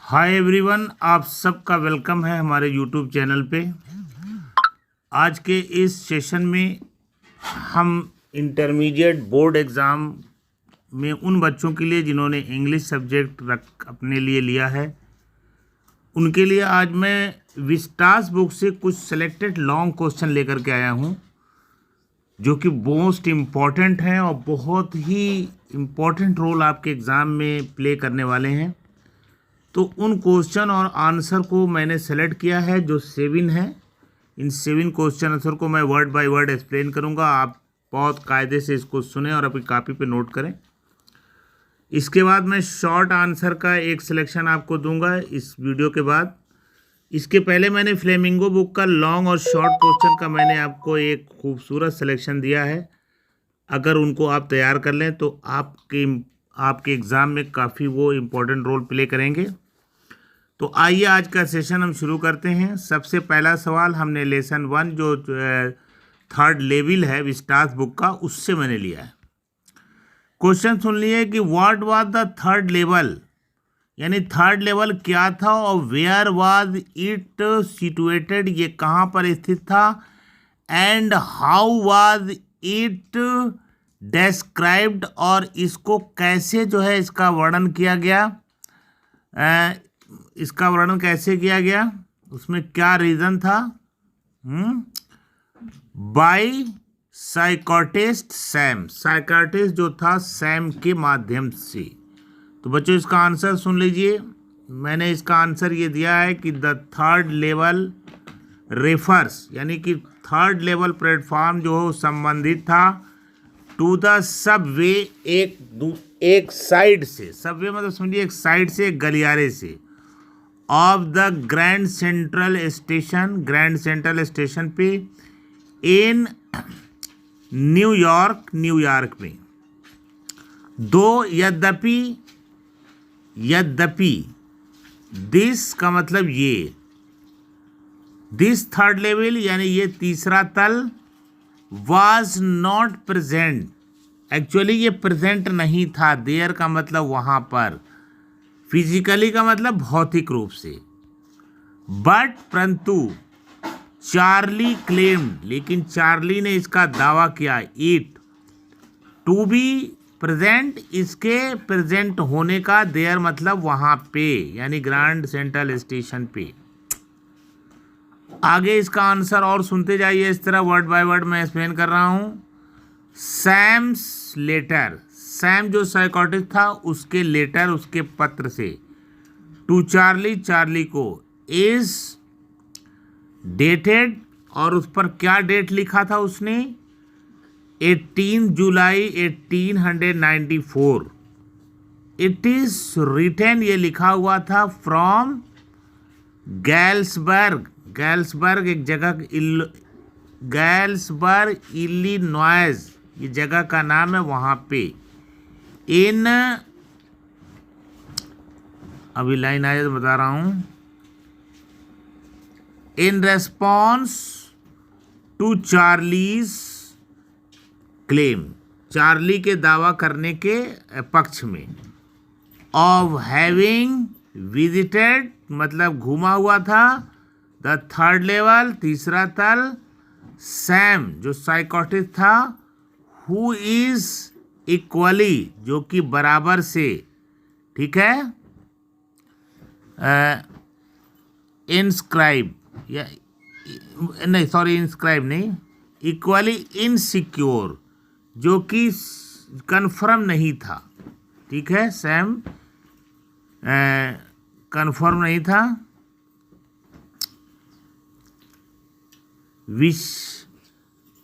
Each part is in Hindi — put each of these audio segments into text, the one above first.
हाय एवरीवन, आप सबका वेलकम है हमारे यूट्यूब चैनल पे। आज के इस सेशन में हम इंटरमीडिएट बोर्ड एग्ज़ाम में उन बच्चों के लिए जिन्होंने इंग्लिश सब्जेक्ट अपने लिए लिया है, उनके लिए आज मैं विस्टास बुक से कुछ सेलेक्टेड लॉन्ग क्वेश्चन लेकर के आया हूँ, जो कि मोस्ट इम्पॉर्टेंट हैं और बहुत ही इम्पॉर्टेंट रोल आपके एग्ज़ाम में प्ले करने वाले हैं। तो उन क्वेश्चन और आंसर को मैंने सेलेक्ट किया है जो 7 है। इन 7 क्वेश्चन आंसर को मैं वर्ड बाय वर्ड एक्सप्लेन करूंगा। आप बहुत कायदे से इसको सुने और अपनी कॉपी पे नोट करें। इसके बाद मैं शॉर्ट आंसर का एक सिलेक्शन आपको दूंगा इस वीडियो के बाद। इसके पहले मैंने फ्लेमिंगो बुक का लॉन्ग और शॉर्ट क्वेश्चन का मैंने आपको एक खूबसूरत सिलेक्शन दिया है। अगर उनको आप तैयार कर लें तो आपके एग्ज़ाम में काफ़ी वो इम्पोर्टेंट रोल प्ले करेंगे। तो आइए आज का सेशन हम शुरू करते हैं। सबसे पहला सवाल हमने लेसन 1 जो थर्ड लेवल है विस्टास बुक का, उससे मैंने लिया है। क्वेश्चन सुन लिए कि what was the third level, यानी थर्ड लेवल क्या था और वेयर वाज इट सिचुएटेड, ये कहाँ पर स्थित था, एंड हाउ वाज इट डेस्क्राइब्ड, और इसको कैसे जो है इसका वर्णन किया गया, इसका वर्णन कैसे किया गया, उसमें क्या रीज़न था। बाय साइकोटिस्ट सैम, साइकोटिस्ट जो था सैम के माध्यम से। तो बच्चों इसका आंसर सुन लीजिए। मैंने इसका आंसर ये दिया है कि द थर्ड लेवल रेफर्स, यानी कि थर्ड लेवल प्लेटफॉर्म जो संबंधित था टू द सबवे, एक साइड से, सबवे मतलब समझिए एक साइड से, एक गलियारे से, of the grand central station, grand central station पे इन न्यूयॉर्क में। दो यद्यपि दिस का मतलब ये, दिस थर्ड लेवल यानी ये तीसरा तल, वाज नॉट प्रेजेंट, एक्चुअली ये प्रेजेंट नहीं था। देयर का मतलब वहाँ पर, फिजिकली का मतलब भौतिक रूप से, बट परंतु चार्ली क्लेम्ड, लेकिन चार्ली ने इसका दावा किया, इट टू बी प्रेजेंट, इसके प्रेजेंट होने का, देयर मतलब वहाँ पे, यानी ग्रैंड सेंट्रल स्टेशन पे। आगे इसका आंसर और सुनते जाइए, इस तरह वर्ड बाय वर्ड मैं एक्सप्लेन कर रहा हूँ। सैम्स लेटर, सैम जो साइकोटिस्ट था उसके लेटर, उसके पत्र से, टू चार्ली, चार्ली को, इज डेटेड, और उस पर क्या डेट लिखा था उसने, 18 जुलाई 1894। इट इज रिटन, ये लिखा हुआ था, फ्रॉम गैल्सबर्ग, गैल्सबर्ग एक जगह, गैल्सबर्ग इलिनॉइस, ये जगह का नाम है, वहाँ पे। इन, अभी लाइन आया तो बता रहा हूँ। In response to Charlie's claim, Charlie के दावा करने के पक्ष में, ऑफ हैविंग विजिटेड मतलब घूमा हुआ था, द थर्ड लेवल तीसरा तल, सैम जो साइकोटिस्ट था, हु इज इक्वली जो कि बराबर से, ठीक है, इंस्क्राइब या नहीं, सॉरी इंस्क्राइब नहीं, इक्वली इनसिक्योर जो कि कन्फर्म नहीं था, ठीक है, सैम कन्फर्म नहीं था।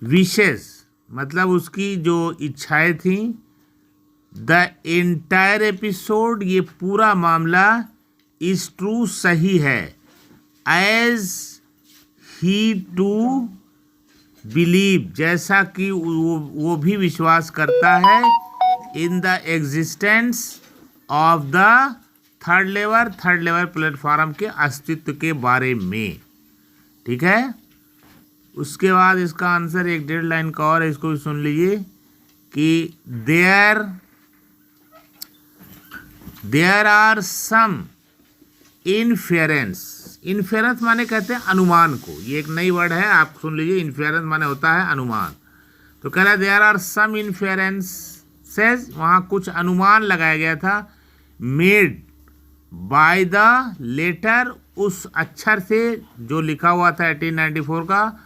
विशेष मतलब उसकी जो इच्छाएं थी। द एंटायर एपिसोड, ये पूरा मामला, इज ट्रू सही है, एज ही टू बिलीव जैसा कि वो भी विश्वास करता है, in the existence of the third level platform के अस्तित्व के बारे में, ठीक है। उसके बाद इसका आंसर एक 1.5 लाइन का और है, इसको भी सुन लीजिए कि there are some inference. Inference माने कहते हैं अनुमान को, ये एक नई वर्ड है, आप सुन लीजिए। इन्फेरेंस माने होता है अनुमान। तो कह रहा है देयर आर सम इन्फेरेंसेस, वहाँ कुछ अनुमान लगाया गया था, मेड बाय द लेटर, उस अक्षर से जो लिखा हुआ था 1894 का,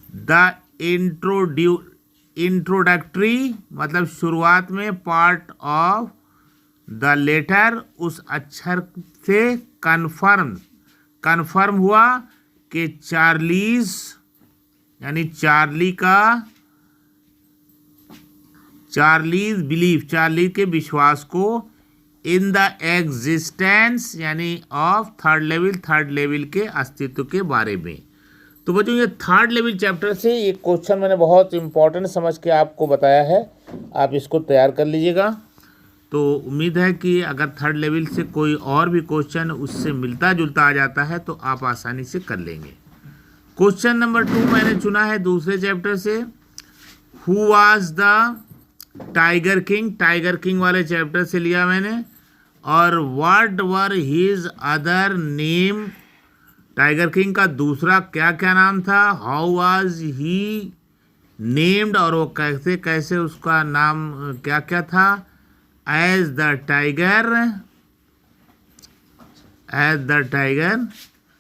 द इंट्रोडक्टरी मतलब शुरुआत में, पार्ट ऑफ द लेटर, उस अक्षर से कन्फर्म हुआ कि चार्लीज यानी चार्लीज बिलीफ, चार्ली के विश्वास को, इन द एग्जिस्टेंस यानी ऑफ थर्ड लेवल के अस्तित्व के बारे में। तो बच्चों ये थर्ड लेवल चैप्टर से ये क्वेश्चन मैंने बहुत इंपॉर्टेंट समझ के आपको बताया है, आप इसको तैयार कर लीजिएगा। तो उम्मीद है कि अगर थर्ड लेवल से कोई और भी क्वेश्चन उससे मिलता जुलता आ जाता है तो आप आसानी से कर लेंगे। क्वेश्चन नंबर 2 मैंने चुना है दूसरे चैप्टर से, who was the tiger king, tiger king वाले चैप्टर से लिया मैंने। और what were his other name, tiger king का दूसरा क्या क्या नाम था, हाउ वाज ही नेम्ड, और वो कैसे कैसे उसका नाम क्या क्या था, एज द टाइगर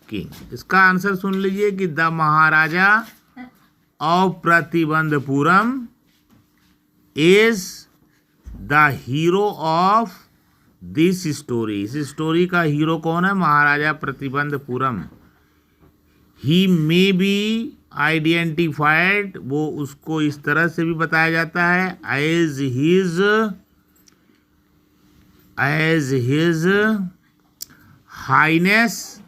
किंग। इसका आंसर सुन लीजिए कि the Maharaja of Pratibandapuram is the hero of this story. इस स्टोरी का हीरो कौन है, महाराजा प्रतिबंधपुरम। ही मे बी आइडेंटिफाइड, वो उसको इस तरह से भी बताया जाता है, एज हिज हाइनेस,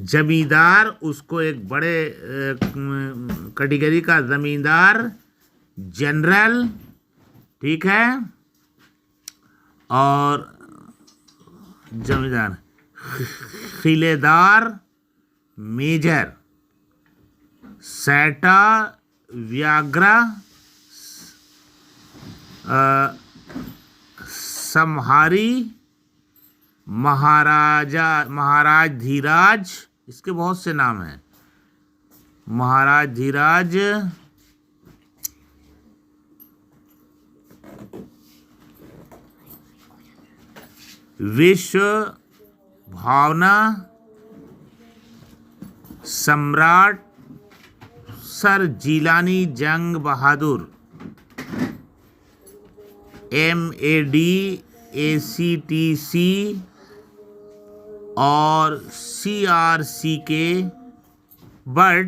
जमींदार, उसको एक बड़े कैटेगरी का जमींदार, जनरल, ठीक है, और जमींदार, खिलेदार, मेजर, सेटा, व्याघ्र, समहारी, महाराज धीराज, इसके बहुत से नाम हैं, महाराज धीराज, विश्व भावना, सम्राट, सर जिलानी जंग बहादुर, MADACTC और CRCK, but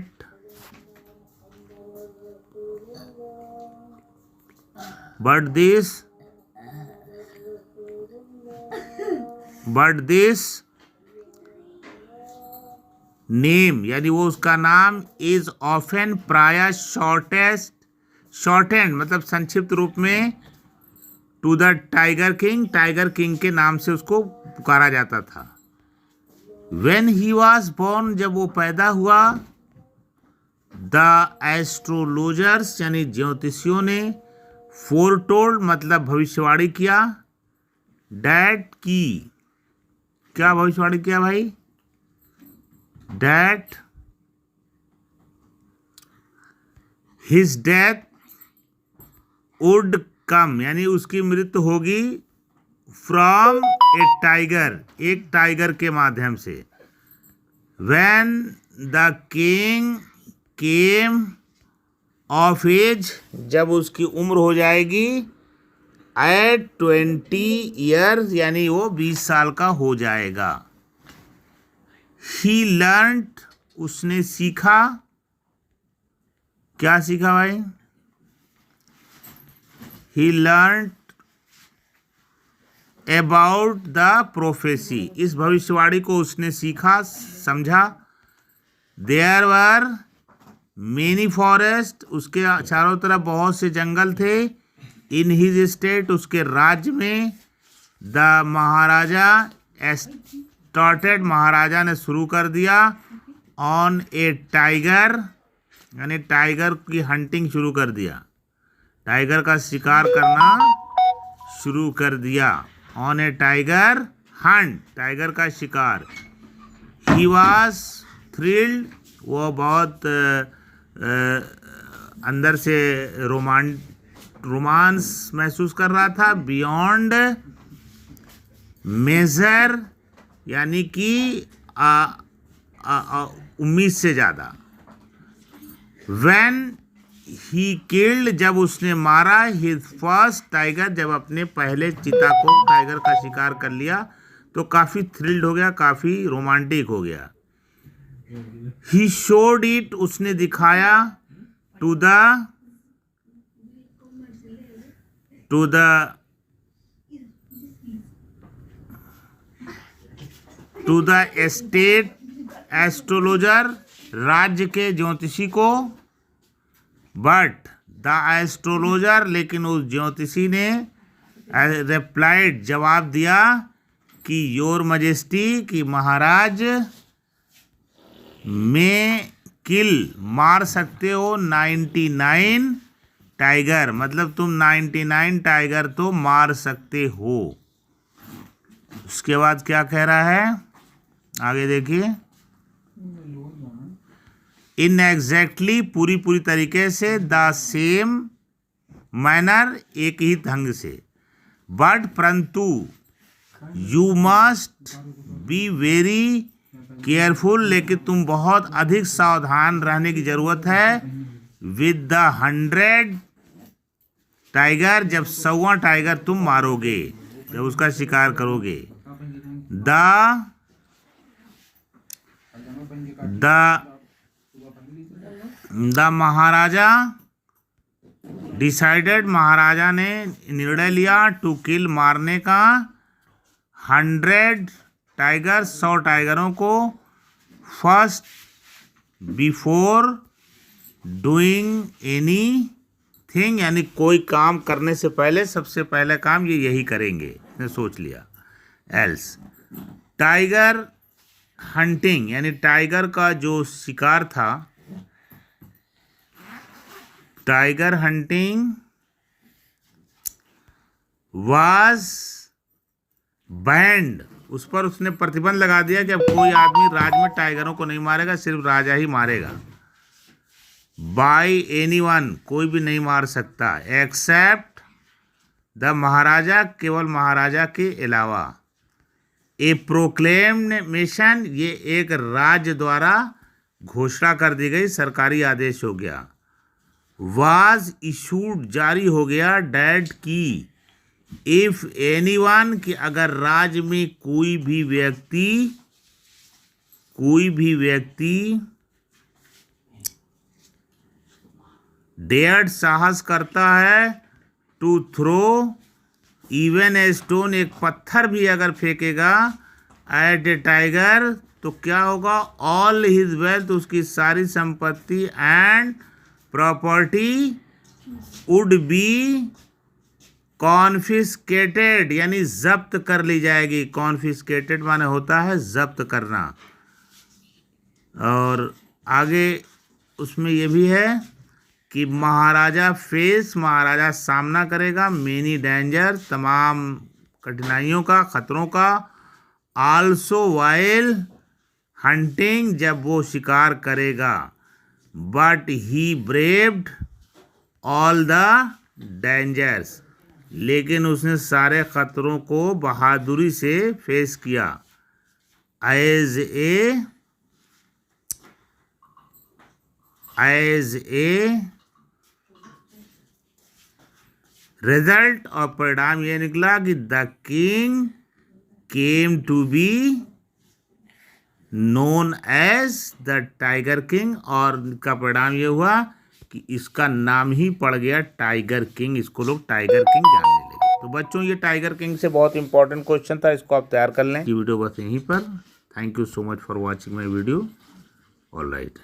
this नेम यानी वो उसका नाम इज ऑफन प्राय शॉर्टेंड मतलब संक्षिप्त रूप में टू द टाइगर किंग के नाम से उसको पुकारा जाता था। व्हेन ही वॉज बोर्न, जब वो पैदा हुआ, द एस्ट्रोलॉजर्स यानी ज्योतिषियों ने, फोरटोल्ड मतलब भविष्यवाणी किया, डैट की, क्या भविष्यवाणी किया भाई, that his death would come यानी उसकी मृत्यु होगी, from a tiger, एक टाइगर के माध्यम से। when the king came of age, जब उसकी उम्र हो जाएगी, at 20 years यानी वो 20 साल का हो जाएगा। He learned, उसने सीखा, क्या सीखा भाई, He learned about the prophecy, इस भविष्यवाणी को उसने सीखा, समझा। There were many forests, उसके चारों तरफ बहुत से जंगल थे। In his state, उसके राज्य में। The महाराजा स्टार्टेड, महाराजा ने शुरू कर दिया, ऑन ए टाइगर यानी टाइगर की हंटिंग शुरू कर दिया, टाइगर का शिकार करना शुरू कर दिया, on A tiger Hunt, tiger का शिकार। ही वॉज थ्रिल्ड, वो बहुत अंदर से रोमांस महसूस कर रहा था। बियॉन्ड मेजर, यानी कि उम्मीद से ज़्यादा। व्हेन ही किल्ड, जब उसने मारा। हिज फर्स्ट टाइगर, जब अपने पहले चीता को, टाइगर का शिकार कर लिया तो काफ़ी थ्रिल्ड हो गया, काफ़ी रोमांटिक हो गया। ही शोड इट, उसने दिखाया। टू द स्टेट एस्ट्रोलॉजर, राज्य के ज्योतिषी को। बट द एस्ट्रोलॉजर, लेकिन उस ज्योतिषी ने रिप्लाइड, जवाब दिया कि योर मजेस्टी, कि महाराज, में किल, मार सकते हो 99 टाइगर, मतलब तुम 99 टाइगर तो मार सकते हो। उसके बाद क्या कह रहा है, आगे देखिए। इन एग्जैक्टली, पूरी तरीके से। द सेम मैनर, एक ही ढंग से। बट परंतु, you must be very careful, लेकिन तुम बहुत अधिक सावधान रहने की जरूरत है। विद द 100 टाइगर, जब 100वां टाइगर तुम मारोगे, जब उसका शिकार करोगे। द महाराजा डिसाइडेड, महाराजा ने निर्णय लिया। टू किल, मारने का। 100 टाइगर, 100 टाइगरों को। First, before doing any thing, यानी कोई काम करने से पहले, सबसे पहले काम ये यही करेंगे, ने सोच लिया। एल्स, टाइगर हंटिंग, यानी टाइगर का जो शिकार था, टाइगर हंटिंग वाज बैंड, उस पर उसने प्रतिबंध लगा दिया कि अब कोई आदमी राज में टाइगरों को नहीं मारेगा, सिर्फ राजा ही मारेगा। बाय एनीवन, कोई भी नहीं मार सकता। एक्सेप्ट द महाराजा, केवल महाराजा के अलावा। ए प्रोक्लेमेशन, ये एक राज्य द्वारा घोषणा कर दी गई, सरकारी आदेश हो गया। वाज इशूड, जारी हो गया। डैट की, इफ एनीवन, कि अगर राज्य में कोई भी व्यक्ति डेयर्ड, साहस करता है। To throw even a stone, एक पत्थर भी अगर फेंकेगा। एट ए टाइगर, तो क्या होगा। ऑल हिज वेल्थ, उसकी सारी संपत्ति and property would be confiscated, यानी जब्त कर ली जाएगी। कॉन्फिस्केटेड माने होता है जब्त करना। और आगे उसमें ये भी है कि महाराजा सामना करेगा। मेनी डेंजर, तमाम कठिनाइयों का, खतरों का। आल्सो वाइल हंटिंग, जब वो शिकार करेगा। But he braved all the dangers, लेकिन उसने सारे खतरों को बहादुरी से फेस किया। एज ए रिजल्ट, और परिणाम यह निकला कि the king came to be known as the tiger king, और इसका परिणाम ये हुआ कि इसका नाम ही पड़ गया टाइगर किंग। इसको लोग टाइगर किंग जानने लगे। तो बच्चों, ये टाइगर किंग से बहुत इंपॉर्टेंट क्वेश्चन था, इसको आप तैयार कर लें। ये वीडियो बस यहीं पर। Thank you so much for watching my video. All right.